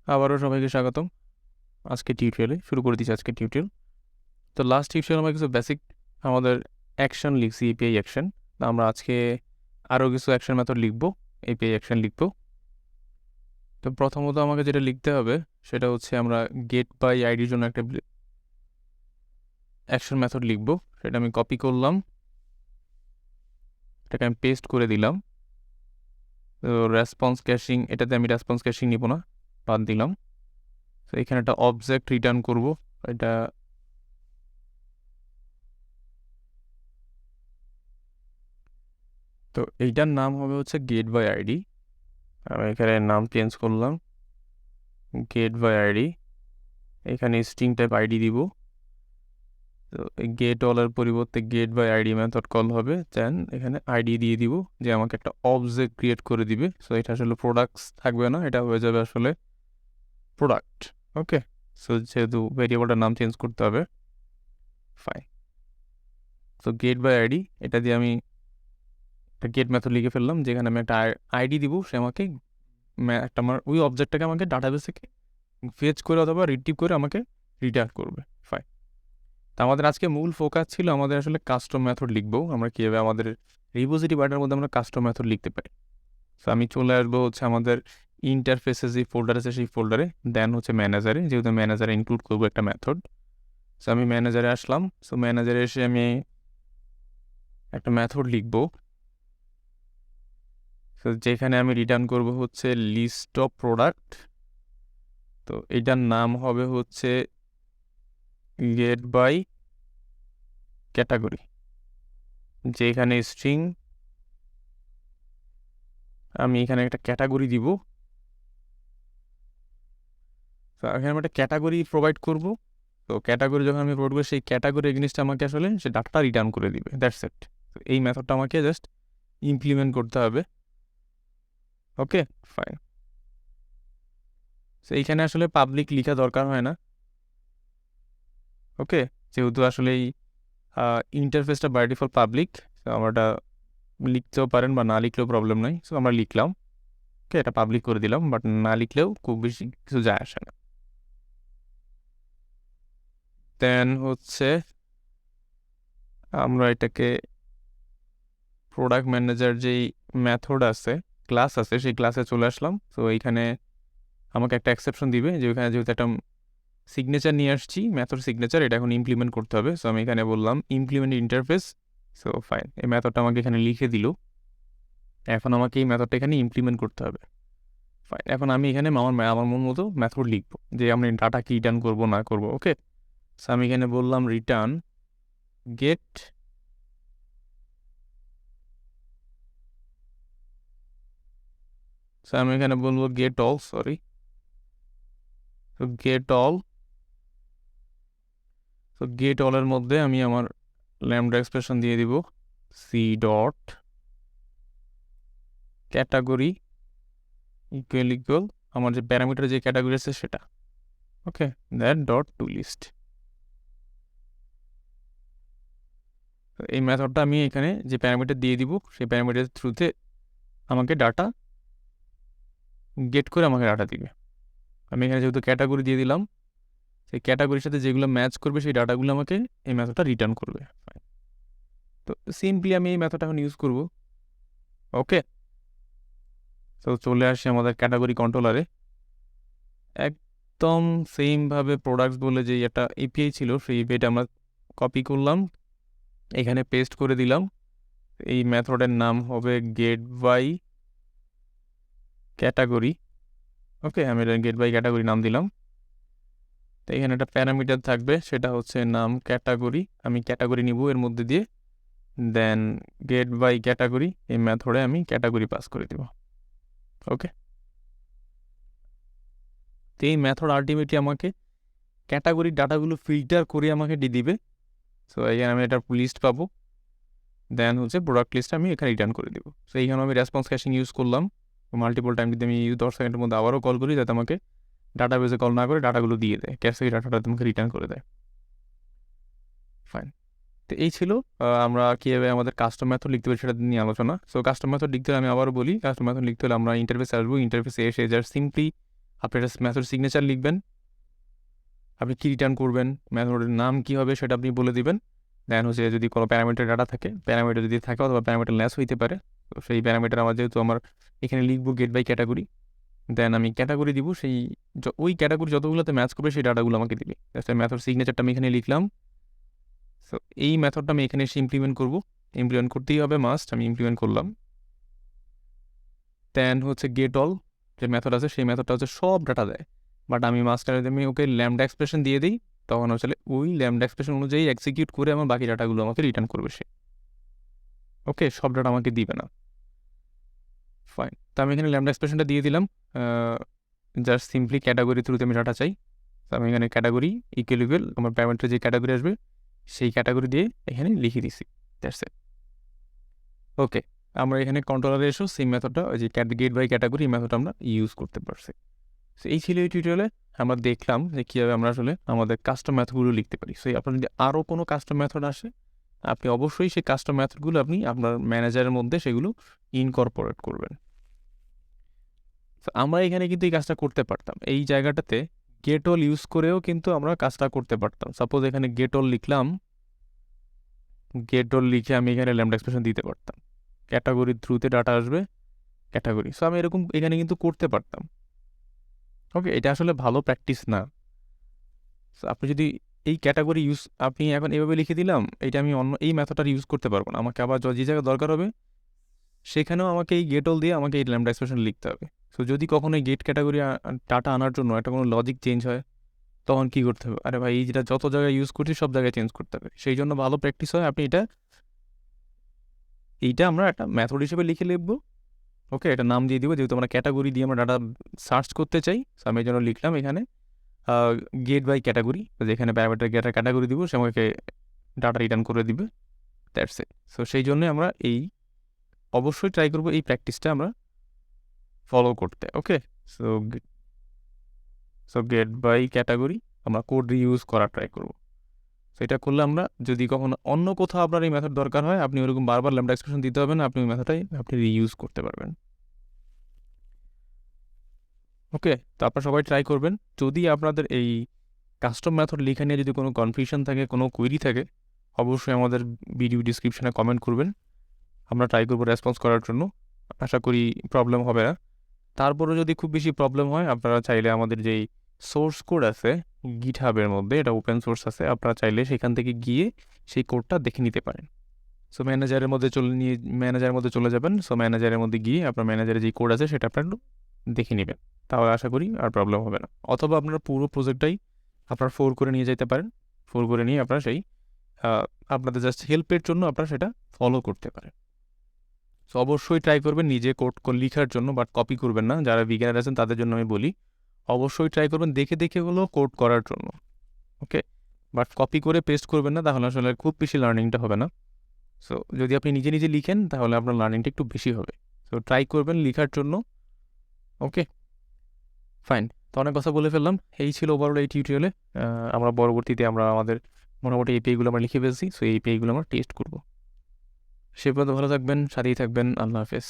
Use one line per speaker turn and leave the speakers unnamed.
আবারও সবাইকে স্বাগতম আজকে টিউটোরিয়ালে। শুরু করে দিচ্ছি আজকে টিউটোরিয়াল। তো লাস্ট টিউটোরিয়াল আমরা কিছু বেসিক আমাদের অ্যাকশন লিখছি, এপিআই অ্যাকশন। আমরা আজকে আরও কিছু অ্যাকশন মেথড লিখবো, এপিআই অ্যাকশন লিখবো। তো প্রথমত আমাকে যেটা লিখতে হবে সেটা হচ্ছে আমরা গেট বাই আইডির জন্য একটা অ্যাকশন মেথড লিখবো। সেটা আমি কপি করলাম, এটাকে আমি পেস্ট করে দিলাম। তো রেসপন্স ক্যাশিং, এটাতে আমি রেসপন্স ক্যাশিং নিব না, বাদ দিলাম। তো এখানে একটা অবজেক্ট রিটার্ন করব, এটা তো এইটার নাম হবে হচ্ছে গেট বাই আইডি। আমি এখানে নাম চেঞ্জ করলাম, গেট বাই আইডি। এখানে স্ট্রিং টাইপ আইডি দিব। তো গেট অলের পরিবর্তে get by ID method call হবে। দেন এখানে আইডি দিয়ে দিব যে আমাকে একটা অবজেক্ট ক্রিয়েট করে দিবে। সো এটা আসলে প্রোডাক্টস থাকবে না, এটা হয়ে যাবে আসলে প্রোডাক্ট। ওকে, সো যেহেতু ভেরিয়েবলটার নাম চেঞ্জ করতে হবে, fine. So get by ID, এটা দিয়ে আমি একটা গেট মেথড লিখে ফেললাম, যেখানে আমি একটা আইডি দিব। সে আমাকে একটা আমার ওই অবজেক্টটাকে আমাকে ডাটাবেস থেকে ফেচ করে অথবা রিট্রিভ করে আমাকে রিটার্ন করবে। ফাইন। তা আমাদের আজকে মূল ফোকাস ছিল আমাদের আসলে কাস্টম মেথড লিখবো। আমরা কীভাবে আমাদের রিপোজিটরি বাটার মধ্যে আমরা কাস্টম মেথড লিখতে পারি। সো আমি চলে আসবো হচ্ছে আমাদের ইন্টারফেসে যে ফোল্ডার আছে সেই ফোল্ডারে, দেন হচ্ছে ম্যানেজারে, যেহেতু ম্যানেজারে ইনক্লুড করবো একটা মেথড। সো আমি ম্যানেজারে আসলাম। সো ম্যানেজারে এসে আমি একটা মেথড লিখবো, তো যেখানে আমি রিটার্ন করব হচ্ছে লিস্ট অফ প্রোডাক্ট। তো এটার নাম হবে হচ্ছে গেট বাই ক্যাটাগরি, যেখানে স্ট্রিং আমি এখানে একটা ক্যাটাগরি দিব। তো এখানে আমি একটা ক্যাটাগরি প্রোভাইড করব। তো ক্যাটাগরি যখন আমি প্রোভাইড করবো, সেই ক্যাটাগরি এগেইনস্টে আমাকে আসলে সে ডাটাটা রিটার্ন করে দিবে। That's it. তো এই মেথডটা আমাকে জাস্ট ইমপ্লিমেন্ট করতে হবে। ওকে, ফাইন। তো এইখানে আসলে পাবলিক লিখা দরকার হয় না। ওকে, যেহেতু আসলে এই ইন্টারফেসটা বাই ডিফল্ট পাবলিক, তো আমরা লিখতেও পারেন বা না লিখলেও প্রবলেম নাই। সো আমরা লিখলাম, ওকে, এটা পাবলিক করে দিলাম, বাট না লিখলেও খুব বেশি কিছু যায় আসে না। দেন হচ্ছে আমরা এটাকে প্রোডাক্ট ম্যানেজার যেই মেথড আছে, ক্লাস আছে, সেই ক্লাসে চলে আসলাম। তো এইখানে আমাকে একটা এক্সেপশন দিবে, যে ওইখানে যেহেতু একটা সিগনেচার নিয়ে আসছি, মেথড সিগনেচার, এটা এখন ইমপ্লিমেন্ট করতে হবে। সো আমি এখানে বললাম ইমপ্লিমেন্ট ইন্টারফেস। সো ফাইন, এই মেথডটা আমাকে এখানে লিখে দিল। এখন আমাকে এই মেথডটা এখানে ইমপ্লিমেন্ট করতে হবে। ফাইন, এখন আমি এখানে আমার মন মতো মেথড লিখবো, যে আমি ডাটা কি রিটার্ন করবো না করবো। ওকে, সো আমি এখানে বললাম রিটার্ন গেট সো আমি এখানে বলবো গেট অল, সরি, তো গেট অল। তো গেট অলের মধ্যে আমি আমার ল্যামডা এক্সপ্রেশন দিয়ে দিব, C dot category equal equal আমার যে প্যারামিটার যে ক্যাটাগরি আছে সেটা। Okay, that dot to list. এই মেথডটা আমি এখানে যে প্যারামিটার দিয়ে দিব, সেই প্যারামিটার থ্রুতে আমাকে ডাটা গেট করে আমাকে ডাটা দিবে। আমি এখানে যেহেতু ক্যাটাগরি দিয়ে দিলাম, সেই ক্যাটাগরির সাথে যেগুলো ম্যাচ করবে সেই ডাটাগুলো আমাকে এই মেথডটা রিটার্ন করবে। তো সিম্পলি আমি এই মেথডটা এখন ইউজ করব। ওকে, তো চলে আসি আমাদের ক্যাটাগরি কন্ট্রোলারে। একদম সেমভাবে প্রোডাক্টস বলে যে একটা এপিআই ছিল, সেই এপিআইটা আমরা কপি করলাম, এখানে পেস্ট করে দিলাম। এই মেথডের নাম হবে গেট বাই ক্যাটাগরি। ওকে, আমি এটা গেট বাই ক্যাটাগরি নাম দিলাম। তো এখানে একটা প্যারামিটার থাকবে, সেটা হচ্ছে নাম ক্যাটাগরি। আমি ক্যাটাগরি নিব এর মধ্যে দিয়ে, দেন গেট বাই ক্যাটাগরি, এই মেথডে আমি ক্যাটাগরি পাস করে দিব। ওকে, তো এই মেথড আলটিমেটলি আমাকে ক্যাটাগরির ডাটাগুলো ফিল্টার করে আমাকে দিয়ে দিবে। সো এখানে আমি এটা লিস্ট পাবো, দেন হচ্ছে প্রোডাক্ট লিস্ট আমি এখানে রিটার্ন করে দেবো। সো এইখানে আমি রেসপন্স ক্যাশিং ইউজ করলাম মাল্টিপল টাইম। যদি আমি 10 সেকেন্ডের মধ্যে আবারও কল করি, যাতে আমাকে ডাটাবেসে কল না করে ডাটাগুলো দিয়ে দেয়, ক্যাশে ডাটাটা তোমাকে রিটার্ন করে দেয়। ফাইন, তো এই ছিল আমরা কীভাবে আমাদের কাস্টম মেথড লিখতে পারি সেটা নিয়ে আলোচনা। সো কাস্টম মেথড লিখতে হলে আমি আবারও বলি, কাস্টম মেথড লিখতে হলে আমরা ইন্টারফেসে আসবো। ইন্টারফেসে এসে জাস্ট সিম্পলি আপনি একটা মেথড সিগনেচার লিখবেন, আপনি কী রিটার্ন করবেন, মেথডের নাম কী হবে সেটা আপনি বলে দিবেন। দেন হচ্ছে যদি কোনো প্যারামিটার ডাটা থাকে, প্যারামিটার যদি থাকে অথবা প্যারামিটার লেস হইতে পারে, তো সেই প্যারামিটার আমার যেহেতু আমার এখানে লিখবো গেট বাই ক্যাটাগরি, দেন আমি ক্যাটাগরি দিব, সেই ওই ক্যাটাগরি যতগুলোতে ম্যাচ করবে সেই ডাটাগুলো আমাকে দিবে। মেথড সিগনেচারটা আমি এখানে লিখলাম। সো এই মেথডটা আমি এখানে এসে ইমপ্লিমেন্ট করবো, ইমপ্লিমেন্ট করতেই হবে মাস্ট, আমি ইমপ্লিমেন্ট করলাম। দেন হচ্ছে গেট অল যে মেথড আছে সেই মেথডটা হচ্ছে সব ডাটা দেয়, বাট আমি মাস্টারে আমি ওকে ল্যামডা এক্সপ্রেশন দিয়ে দিই, তখন হচ্ছে ওই ল্যামডা এক্সপ্রেশন অনুযায়ী এক্সিকিউট করে আমার বাকি ডাটাগুলো আমাকে রিটার্ন করবে সে। ওকে, সব ডাটা আমাকে দিবে না। ফাইন, তো আমি এখানে ল্যামডা এক্সপ্রেশনটা দিয়ে দিলাম, জাস্ট সিম্পলি ক্যাটাগরি থ্রুতে আমি ডাটা চাই। তো আমি এখানে ক্যাটাগরি ইকুয়াল আমার প্যারামিটার যে ক্যাটাগরি আসবে সেই ক্যাটাগরি দিয়ে এখানে লিখে দিছি, দ্যাটস ইট। ওকে, আমরা এখানে কন্ট্রোলারে এসো সেম মেথডটা, ওই যে গেট বাই ক্যাটাগরি এই মেথডটা আমরা ইউজ করতে পারছি। সো এই ছিল এই টিউটোরিয়ালে আমরা দেখলাম যে কীভাবে আমরা আসলে আমাদের কাস্টম মেথডগুলো লিখতে পারি। সো আপনার যদি আরও কোনো কাস্টম মেথড আসে, আপনি অবশ্যই সেই কাস্টম মেথডগুলো আপনি আপনার ম্যানেজারের মধ্যে সেগুলো ইনকর্পোরেট করবেন। তো আমরা এখানে কিন্তু এই কাজটা করতে পারতাম, এই জায়গাটাতে গেট অল ইউজ করেও কিন্তু আমরা কাজটা করতে পারতাম। সাপোজ এখানে গেট অল লিখলাম, গেট অল লিখে আমি এখানে ল্যামডা এক্সপ্রেশন দিতে পারতাম, ক্যাটাগরির থ্রুতে ডাটা আসবে ক্যাটাগরি। সো আমি এরকম এখানে কিন্তু করতে পারতাম। ওকে, এটা আসলে ভালো প্র্যাকটিস না। সো আপনি যদি এই ক্যাটাগরি ইউজ আপনি এখন এভাবে লিখে দিলাম, এটা আমি অন্য এই মেথডটা ইউজ করতে পারবো না, আমাকে আবার যে জায়গায় দরকার হবে সেখানেও আমাকে এই গেট অল দিয়ে আমাকে এই ল্যামডা এক্সপ্রেশন লিখতে হবে। সো যদি কখনো এই গেট ক্যাটাগরি ডাটা আনার জন্য একটা কোনো লজিক চেঞ্জ হয়, তখন কী করতে হবে? আরে ভাই, এই যেটা যত জায়গায় ইউজ করছি সব জায়গায় চেঞ্জ করতে হবে। সেই জন্য ভালো প্র্যাকটিস হয় আপনি এইটা আমরা একটা মেথড হিসেবে লিখে লিখবো। ওকে, এটা নাম দিয়ে দিব, যেহেতু আমরা ক্যাটাগরি দিয়ে আমরা ডাটা সার্চ করতে চাই। সো আমি এই জন্য লিখলাম এখানে গেট বাই ক্যাটাগরি, যেখানে প্যারামিটার গেটার ক্যাটাগরি দিব সে আমাকে ডাটা রিটার্ন করে দিবে, দ্যাটস ইট। সো সেই জন্যই আমরা অবশ্যই ট্রাই করবো এই প্র্যাকটিসটা আমরা ফলো করতে। ওকে, সো গেট বাই ক্যাটাগরি আমরা কোড রিইউজ করার ট্রাই করবো। সো এটা করলে আমরা যদি কখনো অন্য কোথাও আপনার এই মেথড দরকার হয়, আপনি ওরকম বারবার ল্যামডা এক্সপ্রেশন দিতে হবে না, আপনি ওই মেথডটাই আপনি রিইউজ করতে পারবেন। ওকে, তো আপনারা সবাই ট্রাই করবেন। যদি আপনাদের এই কাস্টম মেথড লেখা নিয়ে যদি কোনো কনফিউশন থাকে, কোনো কোয়েরি থাকে, অবশ্যই আমাদের ভিডিও ডিসক্রিপশনে কমেন্ট করবেন, আমরা ট্রাই করবো রেসপন্স করার জন্য। আশা করি প্রবলেম হবে না। তারপরে যদি খুব বেশি প্রবলেম হয়, আপনারা চাইলে আমাদের যেই সোর্স কোড আছে গিটহাবের মধ্যে, এটা ওপেন সোর্স আছে, আপনারা চাইলে সেখান থেকে গিয়ে সেই কোডটা দেখে নিতে পারেন। সো ম্যানেজারের মধ্যে চলে যাবেন। সো ম্যানেজারের মধ্যে গিয়ে আপনার ম্যানেজারের যে কোড আছে সেটা আপনার দেখে নেবেন, তাহলে আশা করি আর প্রবলেম হবে না। অথবা আপনারা পুরো প্রজেক্টটাই আপনারা 4 করে নিয়ে যেতে পারেন, 4 করে নিয়ে আপনারা সেই আপনাদের জাস্ট হেল্পের জন্য আপনারা সেটা ফলো করতে পারেন। সো অবশ্যই ট্রাই করবেন নিজে কোড লেখার জন্য, বাট কপি করবেন না। যারা বিগিনার আছেন তাদের জন্য আমি বলি, অবশ্যই ট্রাই করবেন দেখে দেখে হলেও কোড করার জন্য। ওকে, বাট কপি করে পেস্ট করবেন না, তাহলে আসলে খুব বেশি লার্নিংটা হবে না। সো যদি আপনি নিজে নিজে লিখেন তাহলে আপনার লার্নিংটা একটু বেশি হবে। সো ট্রাই করবেন লেখার জন্য। ওকে, ফাইন, তো অনেক কথা বলে ফেললাম। এই ছিল ওভারঅল এই টিউটোরিয়ালে। আমরা পরবর্তীতে আমাদের মোটামুটি এপিআইগুলো আমরা লিখে ফেলছি। সো এই এপিআইগুলো আমরা টেস্ট করবো। সে পর্যন্ত ভালো থাকবেন, সাথেই থাকবেন। আল্লাহ হাফেজ।